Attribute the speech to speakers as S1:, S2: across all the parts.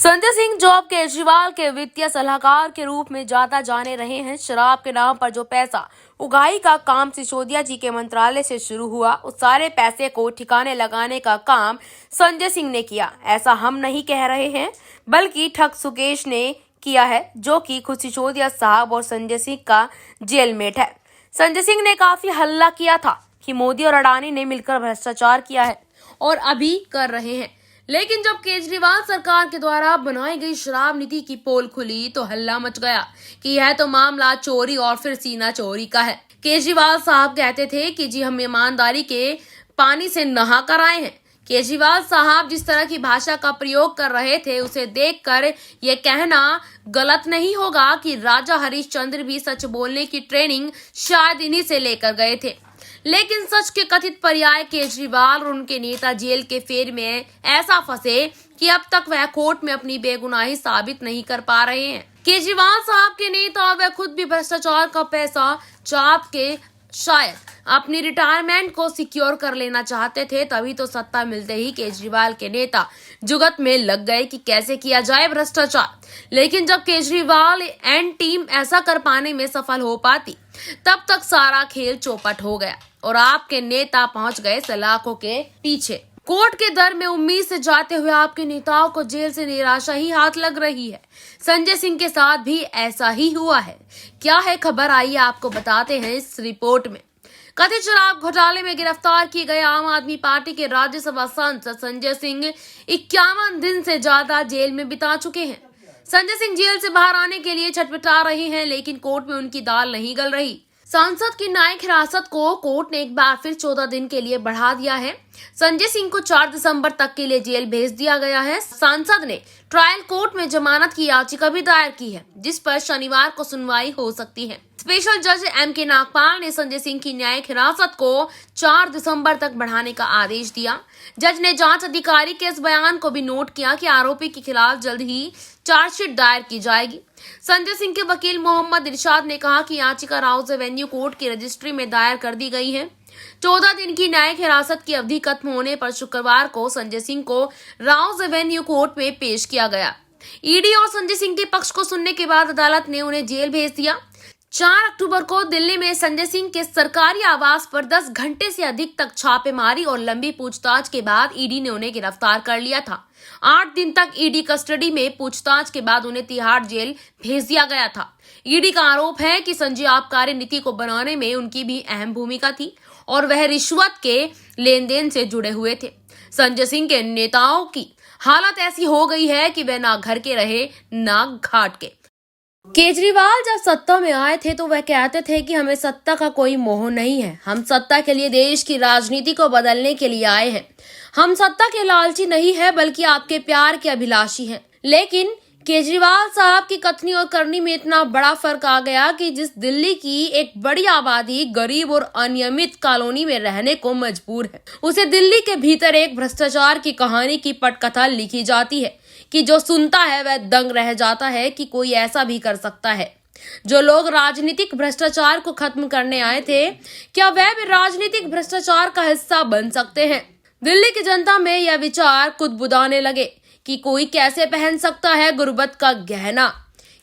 S1: संजय सिंह जो अब केजरीवाल के वित्तीय सलाहकार के रूप में ज्यादा जाने रहे हैं। शराब के नाम पर जो पैसा उगाही का काम सिसोदिया जी के मंत्रालय से शुरू हुआ, उस सारे पैसे को ठिकाने लगाने का काम संजय सिंह ने किया। ऐसा हम नहीं कह रहे हैं, बल्कि ठग सुकेश ने किया है, जो कि खुद सिसोदिया साहब और संजय सिंह का जेलमेट है। संजय सिंह ने काफी हल्ला किया था कि मोदी और अडानी ने मिलकर भ्रष्टाचार किया है और अभी कर रहे हैं, लेकिन जब केजरीवाल सरकार के द्वारा बनाई गई शराब नीति की पोल खुली तो हल्ला मच गया कि यह तो मामला चोरी और फिर सीना चोरी का है। केजरीवाल साहब कहते थे कि जी हम ईमानदारी के पानी से नहा कर आए हैं। केजरीवाल साहब जिस तरह की भाषा का प्रयोग कर रहे थे, उसे देखकर ये कहना गलत नहीं होगा कि राजा हरिश्चंद्र भी सच बोलने की ट्रेनिंग शायद इन्हीं से लेकर गए थे। लेकिन सच के कथित पर्याय केजरीवाल और उनके नेता जेल के फेर में ऐसा फंसे कि अब तक वह कोर्ट में अपनी बेगुनाही साबित नहीं कर पा रहे हैं। केजरीवाल साहब के नेता वह खुद भी भ्रष्टाचार का पैसा चाप के शायद अपनी रिटायरमेंट को सिक्योर कर लेना चाहते थे, तभी तो सत्ता मिलते ही केजरीवाल के नेता जुगत में लग गए कि कैसे किया जाए भ्रष्टाचार। लेकिन जब केजरीवाल एंड टीम ऐसा कर पाने में सफल हो पाती, तब तक सारा खेल चौपट हो गया और आपके नेता पहुंच गए सलाखों के पीछे। कोर्ट के दर में उम्मीद से जाते हुए आपके नेताओं को जेल से निराशा ही हाथ लग रही है। संजय सिंह के साथ भी ऐसा ही हुआ है। क्या है खबर, आइए आपको बताते हैं इस रिपोर्ट में। कथित शराब घोटाले में गिरफ्तार किए गए आम आदमी पार्टी के राज्यसभा सांसद संजय सिंह 51 दिन से ज्यादा जेल में बिता चुके हैं। संजय सिंह जेल से बाहर आने के लिए छटपटा रहे हैं, लेकिन कोर्ट में उनकी दाल नहीं गल रही। सांसद की न्यायिक हिरासत को कोर्ट ने एक बार फिर 14 दिन के लिए बढ़ा दिया है। संजय सिंह को 4 दिसंबर तक के लिए जेल भेज दिया गया है। सांसद ने ट्रायल कोर्ट में जमानत की याचिका भी दायर की है, जिस पर शनिवार को सुनवाई हो सकती है। स्पेशल जज M.K. नागपाल ने संजय सिंह की न्यायिक हिरासत को 4 दिसंबर तक बढ़ाने का आदेश दिया। जज ने जांच अधिकारी के इस बयान को भी नोट किया कि आरोपी के खिलाफ जल्द ही चार्जशीट दायर की जाएगी। संजय सिंह के वकील मोहम्मद इरशाद ने कहा कि याचिका राउज एवेन्यू कोर्ट की रजिस्ट्री में दायर कर दी गई है। 14 दिन की न्यायिक हिरासत की अवधि खत्म होने पर शुक्रवार को संजय सिंह को राउज एवेन्यू कोर्ट में पेश किया गया। ईडी और संजय सिंह के पक्ष को सुनने के बाद अदालत ने उन्हें जेल भेज दिया। 4 अक्टूबर को दिल्ली में संजय सिंह के सरकारी आवास पर 10 घंटे से अधिक तक छापेमारी और लंबी पूछताछ के बाद ईडी ने उन्हें गिरफ्तार कर लिया था। 8 दिन तक ईडी कस्टडी में पूछताछ के बाद उन्हें तिहाड़ जेल भेज दिया गया था। ईडी का आरोप है कि संजय आबकारी नीति को बनाने में उनकी भी अहम भूमिका थी और वह रिश्वत के लेन देन से जुड़े हुए थे। संजय सिंह के नेताओं की हालत ऐसी हो गई है कि वे ना घर के रहे ना घाट के। केजरीवाल जब सत्ता में आए थे तो वह कहते थे कि हमें सत्ता का कोई मोह नहीं है, हम सत्ता के लिए देश की राजनीति को बदलने के लिए आए हैं। हम सत्ता के लालची नहीं है, बल्कि आपके प्यार के अभिलाषी हैं। लेकिन केजरीवाल साहब की कथनी और करनी में इतना बड़ा फर्क आ गया कि जिस दिल्ली की एक बड़ी आबादी गरीब और अनियमित कॉलोनी में रहने को मजबूर है, उसे दिल्ली के भीतर एक भ्रष्टाचार की कहानी की पटकथा लिखी जाती है कि जो सुनता है वह दंग रह जाता है कि कोई ऐसा भी कर सकता है। जो लोग राजनीतिक भ्रष्टाचार को खत्म करने आए थे, क्या वह भी राजनीतिक भ्रष्टाचार का हिस्सा बन सकते हैं? दिल्ली की जनता में यह विचार कुदबुदाने लगे कि कोई कैसे पहन सकता है गुर्बत का गहना।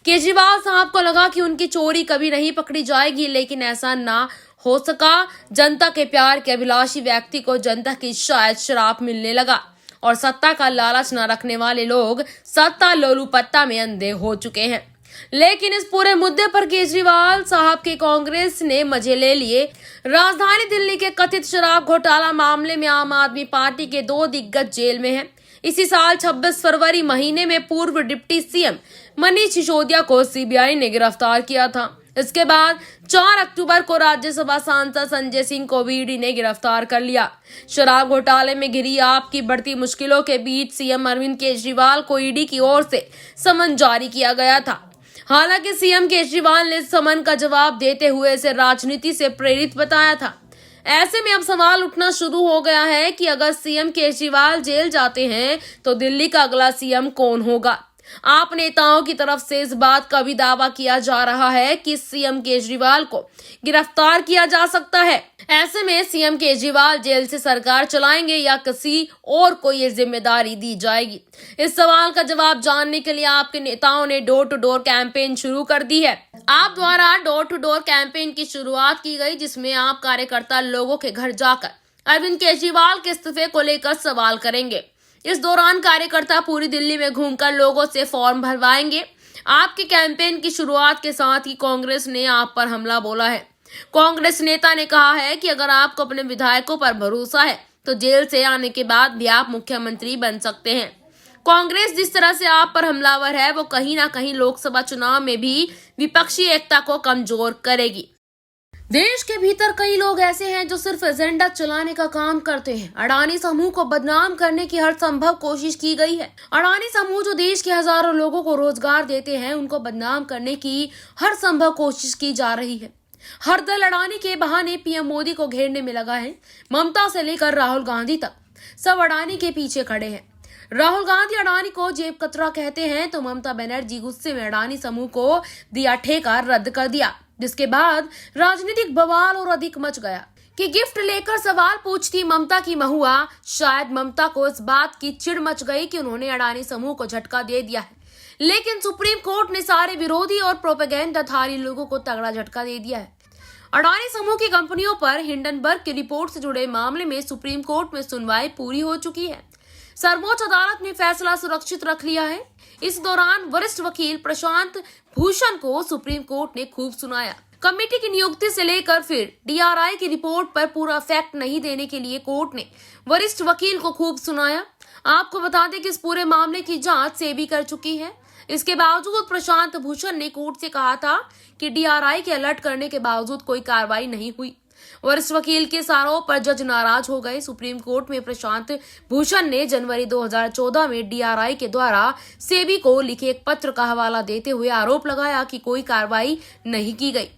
S1: केजरीवाल साहब को लगा कि उनकी चोरी कभी नहीं पकड़ी जाएगी, लेकिन ऐसा ना हो सका। जनता के प्यार के अभिलाषी व्यक्ति को जनता की शायद शराब मिलने लगा और सत्ता का लालच न रखने वाले लोग सत्ता लोलुपत्ता में अंधे हो चुके हैं। लेकिन इस पूरे मुद्दे पर केजरीवाल साहब के कांग्रेस ने मजे ले लिए। राजधानी दिल्ली के कथित शराब घोटाला मामले में आम आदमी पार्टी के 2 दिग्गज जेल में हैं। इसी साल 26 फरवरी महीने में पूर्व डिप्टी सीएम मनीष सिसोदिया को सीबीआई ने गिरफ्तार किया था। इसके बाद 4 अक्टूबर को राज्यसभा सांसद संजय सिंह को भी ईडी ने गिरफ्तार कर लिया। शराब घोटाले में घिरी आपकी बढ़ती मुश्किलों के बीच सीएम अरविंद केजरीवाल को ईडी की ओर से समन जारी किया गया था। हालांकि सीएम केजरीवाल ने समन का जवाब देते हुए इसे राजनीति से प्रेरित बताया था। ऐसे में अब सवाल उठना शुरू हो गया है कि अगर सीएम केजरीवाल जेल जाते हैं तो दिल्ली का अगला सीएम कौन होगा? आप नेताओं की तरफ से इस बात का भी दावा किया जा रहा है कि सीएम केजरीवाल को गिरफ्तार किया जा सकता है। ऐसे में सीएम केजरीवाल जेल से सरकार चलाएंगे या किसी और को ये जिम्मेदारी दी जाएगी? इस सवाल का जवाब जानने के लिए आपके नेताओं ने डोर टू डोर कैंपेन शुरू कर दी है। आप द्वारा डोर टू डोर कैंपेन की शुरुआत की गई, जिसमें आप कार्यकर्ता लोगों के घर जाकर अरविंद केजरीवाल के इस्तीफे को लेकर सवाल करेंगे। इस दौरान कार्यकर्ता पूरी दिल्ली में घूमकर लोगों से फॉर्म भरवाएंगे। आपके कैंपेन की शुरुआत के साथ ही कांग्रेस ने आप पर हमला बोला है। कांग्रेस नेता ने कहा है कि अगर आपको अपने विधायकों पर भरोसा है तो जेल से आने के बाद भी आप मुख्यमंत्री बन सकते हैं। कांग्रेस जिस तरह से आप पर हमलावर है, वो कहीं ना कहीं लोकसभा चुनाव में भी विपक्षी एकता को कमजोर करेगी। देश के भीतर कई लोग ऐसे हैं जो सिर्फ एजेंडा चलाने का काम करते हैं। अडानी समूह को बदनाम करने की हर संभव कोशिश की गई है। अडानी समूह जो देश के हजारों लोगों को रोजगार देते हैं, उनको बदनाम करने की हर संभव कोशिश की जा रही है। हर दल अडानी के बहाने पीएम मोदी को घेरने में लगा है। ममता से लेकर राहुल गांधी तक सब अडानी के पीछे खड़े हैं। राहुल गांधी अडानी को जेब कतरा कहते हैं तो ममता बनर्जी गुस्से में अडानी समूह को दिया ठेका रद्द कर दिया, जिसके बाद राजनीतिक बवाल और अधिक मच गया कि गिफ्ट लेकर सवाल पूछती ममता की महुआ। शायद ममता को इस बात की चिढ़ मच गई कि उन्होंने अडानी समूह को झटका दे दिया है, लेकिन सुप्रीम कोर्ट ने सारे विरोधी और प्रोपेगेंडाधारी लोगों को तगड़ा झटका दे दिया है। अडानी समूह की कंपनियों पर हिंडनबर्ग की रिपोर्ट से जुड़े मामले में सुप्रीम कोर्ट में सुनवाई पूरी हो चुकी है। सर्वोच्च अदालत ने फैसला सुरक्षित रख लिया है। इस दौरान वरिष्ठ वकील प्रशांत भूषण को सुप्रीम कोर्ट ने खूब सुनाया। कमेटी की नियुक्ति से लेकर फिर डीआरआई की रिपोर्ट पर पूरा फैक्ट नहीं देने के लिए कोर्ट ने वरिष्ठ वकील को खूब सुनाया। आपको बता दें कि इस पूरे मामले की जांच सेबी कर चुकी है। इसके बावजूद प्रशांत भूषण ने कोर्ट से कहा था कि डीआरआई के अलर्ट करने के बावजूद कोई कार्रवाई नहीं हुई। वरिष्ठ वकील के आरोप पर जज नाराज हो गए। सुप्रीम कोर्ट में प्रशांत भूषण ने जनवरी 2014 में डीआरआई के द्वारा सेबी को लिखे एक पत्र का हवाला देते हुए आरोप लगाया कि कोई कार्रवाई नहीं की गई।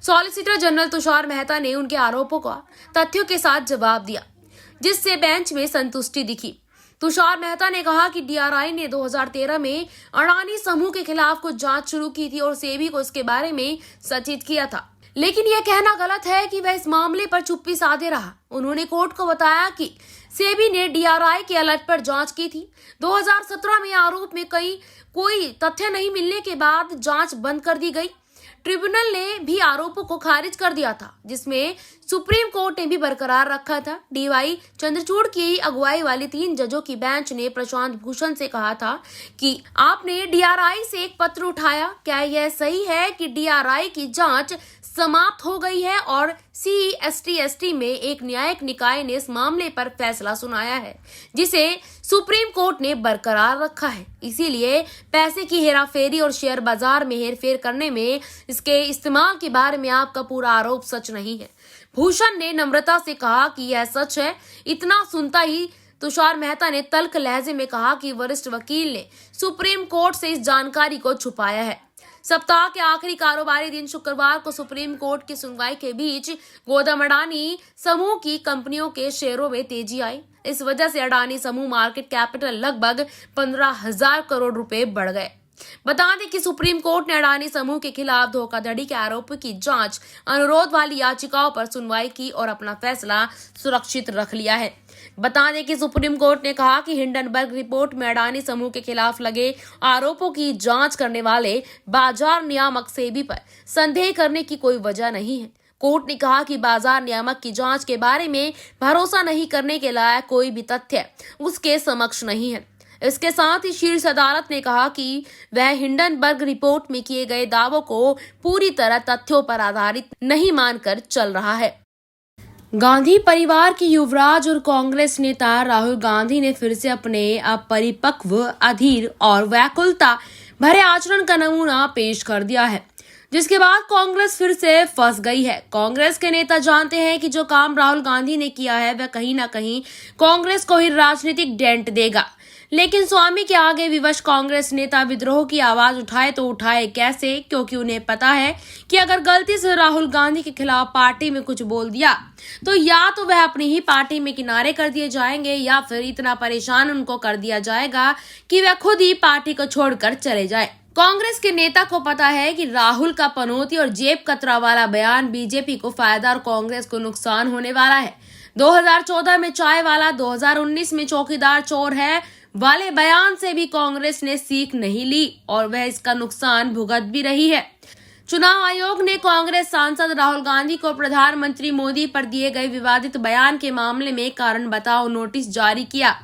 S1: सॉलिसिटर जनरल तुषार मेहता ने उनके आरोपों का तथ्यों के साथ जवाब दिया, जिससे बेंच में संतुष्टि दिखी। तुषार मेहता ने कहा कि डीआरआई ने 2013 में अडानी समूह के खिलाफ कुछ जांच शुरू की थी और सेबी को इसके बारे में सूचित किया था, लेकिन यह कहना गलत है कि वह इस मामले पर चुप्पी साधे रहा। उन्होंने कोर्ट को बताया कि सेबी ने डीआरआई के अलर्ट पर जांच की थी। 2017 में आरोप में कोई तथ्य नहीं मिलने के बाद जांच बंद कर दी गई। ट्रिब्यूनल ने भी आरोपों को खारिज कर दिया था, जिसमें सुप्रीम कोर्ट ने भी बरकरार रखा था। डीवाई चंद्रचूड़ की अगुवाई वाली 3 जजों की बेंच ने प्रशांत भूषण से कहा था कि आपने डीआरआई से एक पत्र उठाया, क्या यह सही है कि डीआरआई की जांच समाप्त हो गई है और CEST में एक न्यायिक निकाय ने इस मामले पर फैसला सुनाया है, जिसे सुप्रीम कोर्ट ने बरकरार रखा है। इसीलिए पैसे की हेराफेरी और शेयर बाजार में हेरफेर करने में इसके इस्तेमाल के बारे में आपका पूरा आरोप सच नहीं है। भूषण ने नम्रता से कहा कि यह सच है। इतना सुनता ही तुषार मेहता ने तल्ख लहजे में कहा कि वरिष्ठ वकील ने सुप्रीम कोर्ट से इस जानकारी को छुपाया है। सप्ताह के आखिरी कारोबारी दिन शुक्रवार को सुप्रीम कोर्ट की सुनवाई के बीच गोदाम अडानी समूह की कंपनियों के शेयरों में तेजी आई। इस वजह से अडानी समूह मार्केट कैपिटल लगभग 15,000 करोड़ रुपए बढ़ गए। बता दें कि सुप्रीम कोर्ट ने अडानी समूह के खिलाफ धोखाधड़ी के आरोपों की जांच अनुरोध वाली याचिकाओं पर सुनवाई की और अपना फैसला सुरक्षित रख लिया है। बता दें कि सुप्रीम कोर्ट ने कहा कि हिंडनबर्ग रिपोर्ट में अडानी समूह के खिलाफ लगे आरोपों की जांच करने वाले बाजार नियामक सेबी पर संदेह करने की कोई वजह नहीं है। कोर्ट ने कहा कि बाजार नियामक की जांच के बारे में भरोसा नहीं करने के लायक कोई भी तथ्य उसके समक्ष नहीं है। इसके साथ ही शीर्ष अदालत ने कहा कि वह हिंडनबर्ग रिपोर्ट में किए गए दावों को पूरी तरह तथ्यों पर आधारित नहीं मानकर चल रहा है। गांधी परिवार के युवराज और कांग्रेस नेता राहुल गांधी ने फिर से अपने अपरिपक्व, अधीर और व्याकुलता भरे आचरण का नमूना पेश कर दिया है, जिसके बाद कांग्रेस फिर से फंस गई है। कांग्रेस के नेता जानते हैं कि जो काम राहुल गांधी ने किया है वह कहीं ना कहीं कांग्रेस को ही राजनीतिक डेंट देगा। लेकिन स्वामी के आगे विवश कांग्रेस नेता विद्रोह की आवाज उठाए तो उठाए कैसे, क्योंकि उन्हें पता है कि अगर गलती से राहुल गांधी के खिलाफ पार्टी में कुछ बोल दिया तो या तो वह अपनी ही पार्टी में किनारे कर दिए जाएंगे या फिर इतना परेशान उनको कर दिया जाएगा कि वह खुद ही पार्टी को छोड़कर चले जाए। कांग्रेस के नेता को पता है कि राहुल का पनौती और जेब कतरा वाला बयान बीजेपी को फायदा और कांग्रेस को नुकसान होने वाला है। 2014 में चाय वाला, 2019 में चौकीदार चोर है वाले बयान से भी कांग्रेस ने सीख नहीं ली और वह इसका नुकसान भुगत भी रही है। चुनाव आयोग ने कांग्रेस सांसद राहुल गांधी को प्रधानमंत्री मोदी पर दिए गए विवादित बयान के मामले में कारण बताओ नोटिस जारी किया।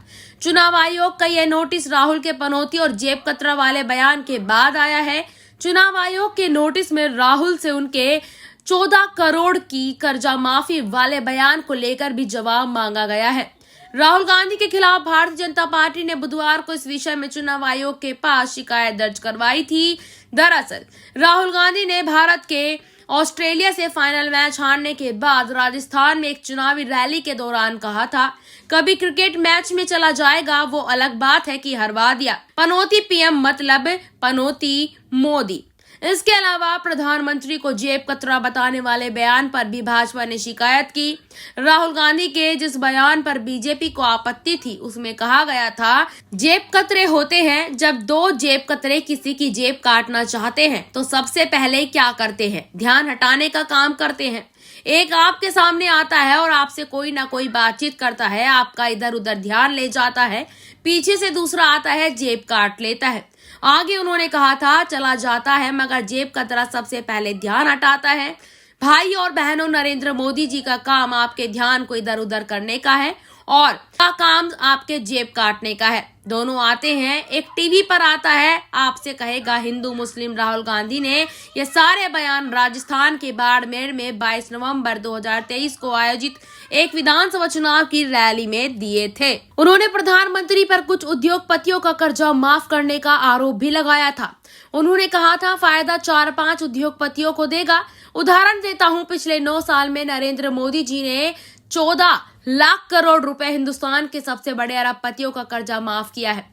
S1: चुनाव आयोग का यह नोटिस राहुल के पनौती और जेब कतरा वाले बयान के बाद आया है। चुनाव आयोग के नोटिस में राहुल से उनके 14 करोड़ की कर्जा माफी वाले बयान को लेकर भी जवाब मांगा गया है। राहुल गांधी के खिलाफ भारतीय जनता पार्टी ने बुधवार को इस विषय में चुनाव आयोग के पास शिकायत दर्ज करवाई थी। दरअसल राहुल गांधी ने भारत के ऑस्ट्रेलिया से फाइनल मैच हारने के बाद राजस्थान में एक चुनावी रैली के दौरान कहा था, कभी क्रिकेट मैच में चला जाएगा, वो अलग बात है कि हरवा दिया। पनौती पीएम मतलब पनौती मोदी। इसके अलावा प्रधानमंत्री को जेब कतरा बताने वाले बयान पर भी भाजपा ने शिकायत की। राहुल गांधी के जिस बयान पर बीजेपी को आपत्ति थी उसमें कहा गया था, जेब कतरे होते हैं जब दो जेब कतरे किसी की जेब काटना चाहते हैं तो सबसे पहले क्या करते हैं, ध्यान हटाने का काम करते हैं। एक आपके सामने आता है और आपसे कोई ना कोई बातचीत करता है, आपका इधर उधर ध्यान ले जाता है, पीछे से दूसरा आता है, जेब काट लेता है। आगे उन्होंने कहा था, चला जाता है मगर जेब कतरा सबसे पहले ध्यान हटाता है। भाई और बहनों, नरेंद्र मोदी जी का काम आपके ध्यान को इधर उधर करने का है और का काम आपके जेब काटने का है। दोनों आते हैं, एक टीवी पर आता है, आपसे कहेगा हिंदू मुस्लिम। राहुल गांधी ने ये सारे बयान राजस्थान के बाड़मेर में 22 नवंबर 2023 को आयोजित एक विधानसभा चुनाव की रैली में दिए थे। उन्होंने प्रधानमंत्री पर कुछ उद्योगपतियों का कर्जा माफ करने का आरोप भी लगाया था। उन्होंने कहा था, फायदा 4-5 उद्योगपतियों को देगा। उदाहरण देता हूँ, पिछले 9 साल में नरेंद्र मोदी जी ने 14 लाख करोड़ रुपए हिंदुस्तान के सबसे बड़े अरबपतियों का कर्जा माफ किया है।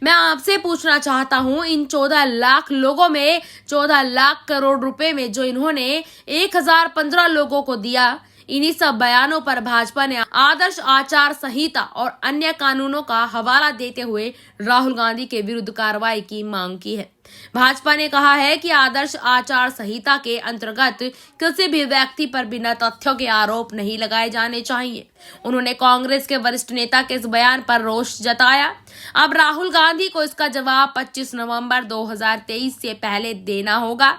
S1: मैं आपसे पूछना चाहता हूं, इन 14 लाख लोगों में 14 लाख करोड़ रुपए में जो इन्होंने 1015 लोगों को दिया, इन्हीं सब बयानों पर भाजपा ने आदर्श आचार संहिता और अन्य कानूनों का हवाला देते हुए राहुल गांधी के विरुद्ध कार्रवाई की मांग की है। भाजपा ने कहा है कि आदर्श आचार संहिता के अंतर्गत किसी भी व्यक्ति पर बिना तथ्यों के आरोप नहीं लगाए जाने चाहिए। उन्होंने कांग्रेस के वरिष्ठ नेता के इस बयान पर रोष जताया। अब राहुल गांधी को इसका जवाब 25 नवंबर 2023 से पहले देना होगा।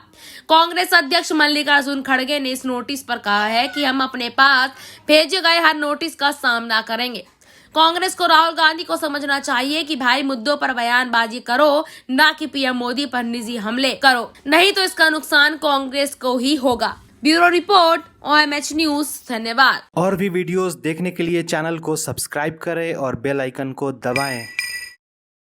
S1: कांग्रेस अध्यक्ष मल्लिकार्जुन खड़गे ने इस नोटिस पर कहा है कि हम अपने पास भेजे गए हर नोटिस का सामना करेंगे। कांग्रेस को राहुल गांधी को समझना चाहिए कि भाई मुद्दों पर बयानबाजी करो, ना कि पीएम मोदी पर निजी हमले करो, नहीं तो इसका नुकसान कांग्रेस को ही होगा। Bureau report, OMH news. धन्यवाद।
S2: और भी वीडियोस देखने के लिए चैनल को सब्सक्राइब करें और बेल आइकन को दबाएं।